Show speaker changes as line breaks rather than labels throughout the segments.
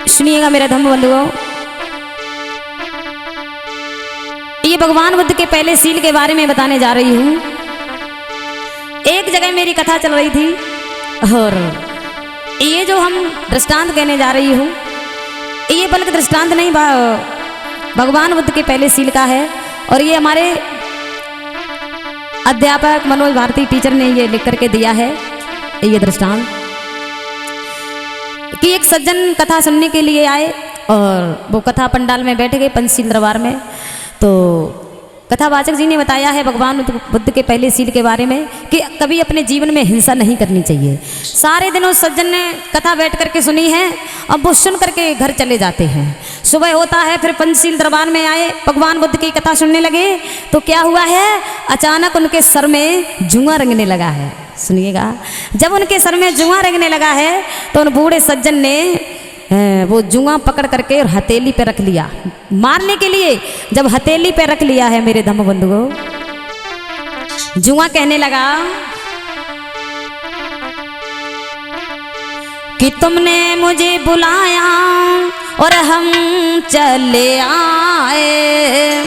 सुनिएगा मेरे धम्म बंधुओं, ये भगवान बुद्ध के पहले सील के बारे में बताने जा रही हूं। एक जगह मेरी कथा चल रही थी और ये जो हम दृष्टांत कहने जा रही हूं, ये बल्कि दृष्टांत नहीं, भगवान बुद्ध के पहले सील का है। और ये हमारे अध्यापक मनोज भारती टीचर ने ये लिख करके दिया है, ये दृष्टांत कि एक सज्जन कथा सुनने के लिए आए और वो कथा पंडाल में बैठ गए पंचशील दरबार में। तो कथावाचक जी ने बताया है भगवान बुद्ध के पहले सील के बारे में कि कभी अपने जीवन में हिंसा नहीं करनी चाहिए। सारे दिन उस सज्जन ने कथा बैठ करके सुनी है, अब वो सुन करके घर चले जाते हैं। सुबह होता है, फिर पंचशील दरबार में आए, भगवान बुद्ध की कथा सुनने लगे। तो क्या हुआ है, अचानक उनके सर में जुआं रंगने लगा है। सुनिएगा, जब उनके सर में जुआं रंगने लगा है तो उन बूढ़े सज्जन ने वो जुआं पकड़ करके और हथेली पे रख लिया मारने के लिए। जब हथेली पे रख लिया है मेरे धम्म बंधुओं, जुआं कहने लगा कि तुमने मुझे बुलाया और हम चले आए,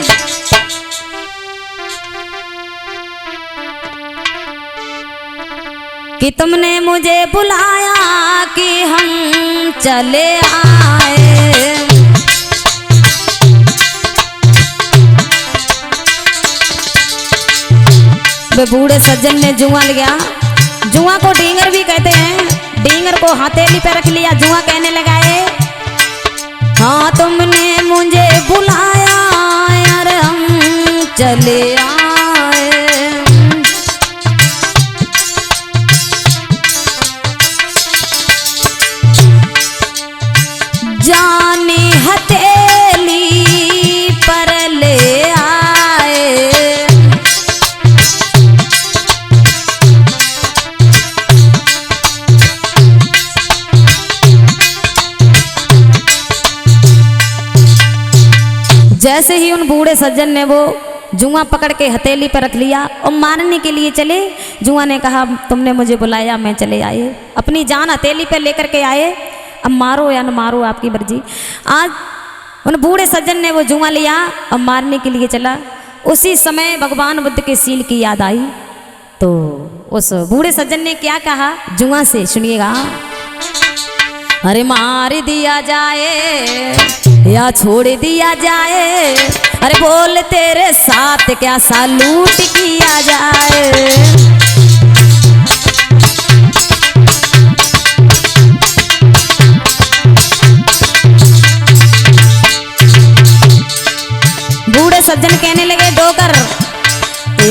कि तुमने मुझे बुलाया कि हम चले आए। वे बूढ़े सज्जन ने जुआं लिया, जुआं को डींगर भी कहते हैं, डींगर को हथेली पे रख लिया, जुआं कहने लगा है हाँ तुमने मुझे बुलाया यार हम चले आए। जाने हथेली पर ले आए, जैसे ही उन बूढ़े सज्जन ने वो जुआं पकड़ के हथेली पर रख लिया और मारने के लिए चले, जुआं ने कहा तुमने मुझे बुलाया मैं चले आए। अपनी जान हथेली पर लेकर के आए, अब मारो या न मारो आपकी मर्जी। आज उन बूढ़े सज्जन ने वो जुआं लिया और मारने के लिए चला। उसी समय भगवान बुद्ध के सील की याद आई। तो उस बूढ़े सज्जन ने क्या कहा जुआं से, सुनिएगा। अरे मार दिया जाए या छोड़ दिया जाए, अरे बोल तेरे साथ क्या सलूट किया जाए। बूढ़े सज्जन कहने लगे डोकर,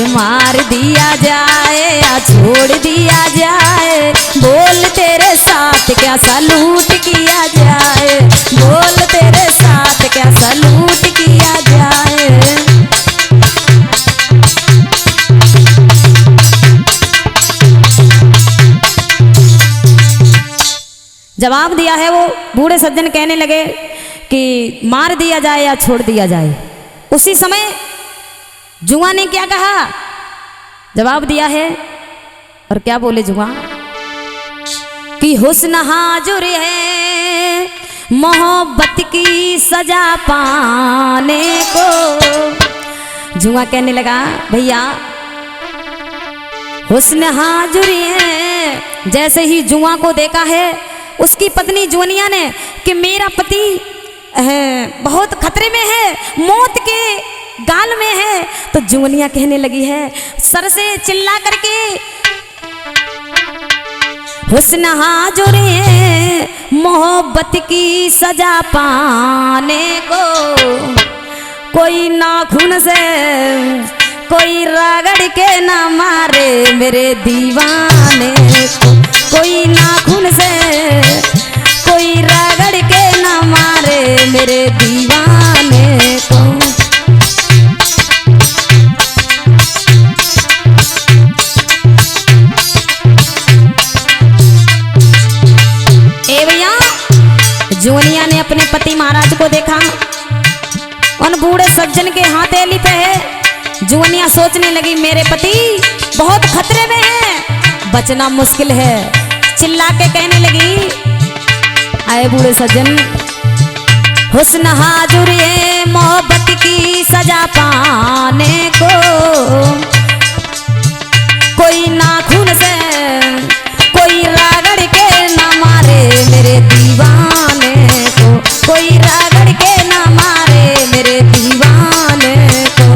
मार दिया जाए या छोड़ दिया जाए, बोल तेरे साथ क्या सलूट किया जाए, बोल तेरे साथ क्या सलूट किया जाए। जवाब दिया है वो बूढ़े सज्जन, कहने लगे कि मार दिया जाए या छोड़ दिया जाए। उसी समय जुआं ने क्या कहा, जवाब दिया है। और क्या बोले जुआं कि हुस्न हाजुर है मोहब्बत की सजा पाने को। जुआं कहने लगा भैया हुस्न हाजुर है। जैसे ही जुआं को देखा है उसकी पत्नी जुवनिया ने कि मेरा पति बहुत खतरे में है, मौत के गाल में है। तो जुवनिया कहने लगी है सर से चिल्ला करके, हुस्न हाजुर है मोहब्बत की सजा पाने को, कोई नाखून से कोई रगड़ के ना मारे मेरे दीवाने को, कोई नाखून से कोई रगड़ के ना मारे मेरे दीवाने को। ए भैया, जुवनिया ने अपने पति महाराज को देखा, उन बूढ़े सज्जन के हथेली पे है। जुवनिया सोचने लगी मेरे पति बहुत खतरे में है, बचना मुश्किल है। चिल्ला के कहने लगी, आए बूढ़े सज्जन हुस्न हाजुर ये मोहब्बत की सजा पाने को, कोई नाखून से कोई रगड़ के न मारे मेरे दीवाने को, कोई रगड़ के न मारे मेरे दीवाने को।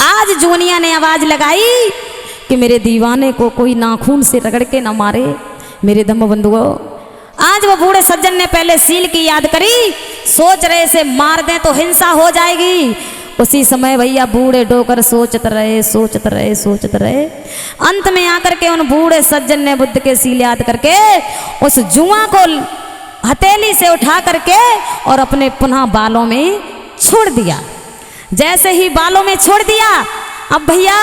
आज जुनिया ने आवाज लगाई कि मेरे दीवाने को कोई नाखून से रगड़ के न मारे मेरे दम बंधुओं। आज वो बूढ़े सज्जन ने पहले सील की याद करी, सोच रहे से मार दें तो हिंसा हो जाएगी। उसी समय भैया बूढ़े डोकर सोचते रहे सोचते रहे सोचते रहे। अंत में आकर के उन बूढ़े सज्जन ने बुद्ध के सील याद करके उस जुआ को हथेली से उठा करके और अपने पुनः बालों में छोड़ दिया। जैसे ही बालों में छोड़ दिया, अब भैया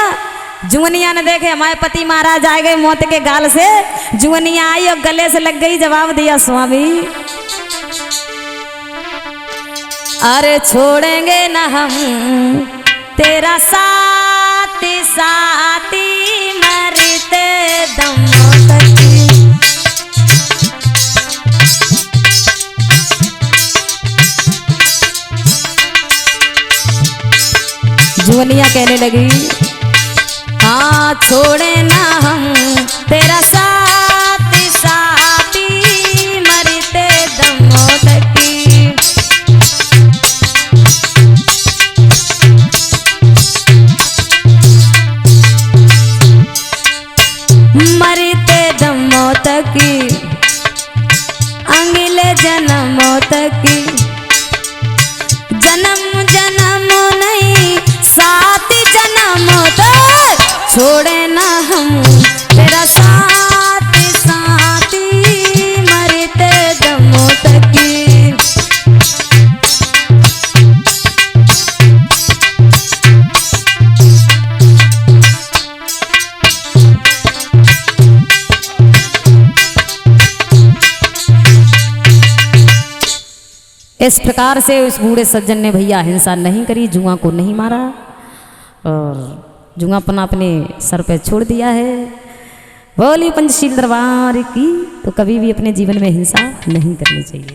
जुवनिया ने देखे हमारे पति महाराज आ गए मौत के गाल से। जुवनिया आई और गले से लग गई, जवाब दिया स्वामी अरे छोड़ेंगे न हम तेरा साथी साथी मरते दम तक। जुवनिया कहने लगी हाँ छोड़े ना हम तेरा साथी साथी मरते दम तक। मरते दम तक अगले जन्म तक, जन्म जन्म नहीं साथी जन्म तक छोड़े ना हम तेरा साथी साथी मरते दम तक। इस प्रकार से उस बूढ़े सज्जन ने भैया हिंसा नहीं करी, जुआ को नहीं मारा और जुआपन अपने सर पे छोड़ दिया है। बोली पंचशील दरबार की। तो कभी भी अपने जीवन में हिंसा नहीं करनी चाहिए।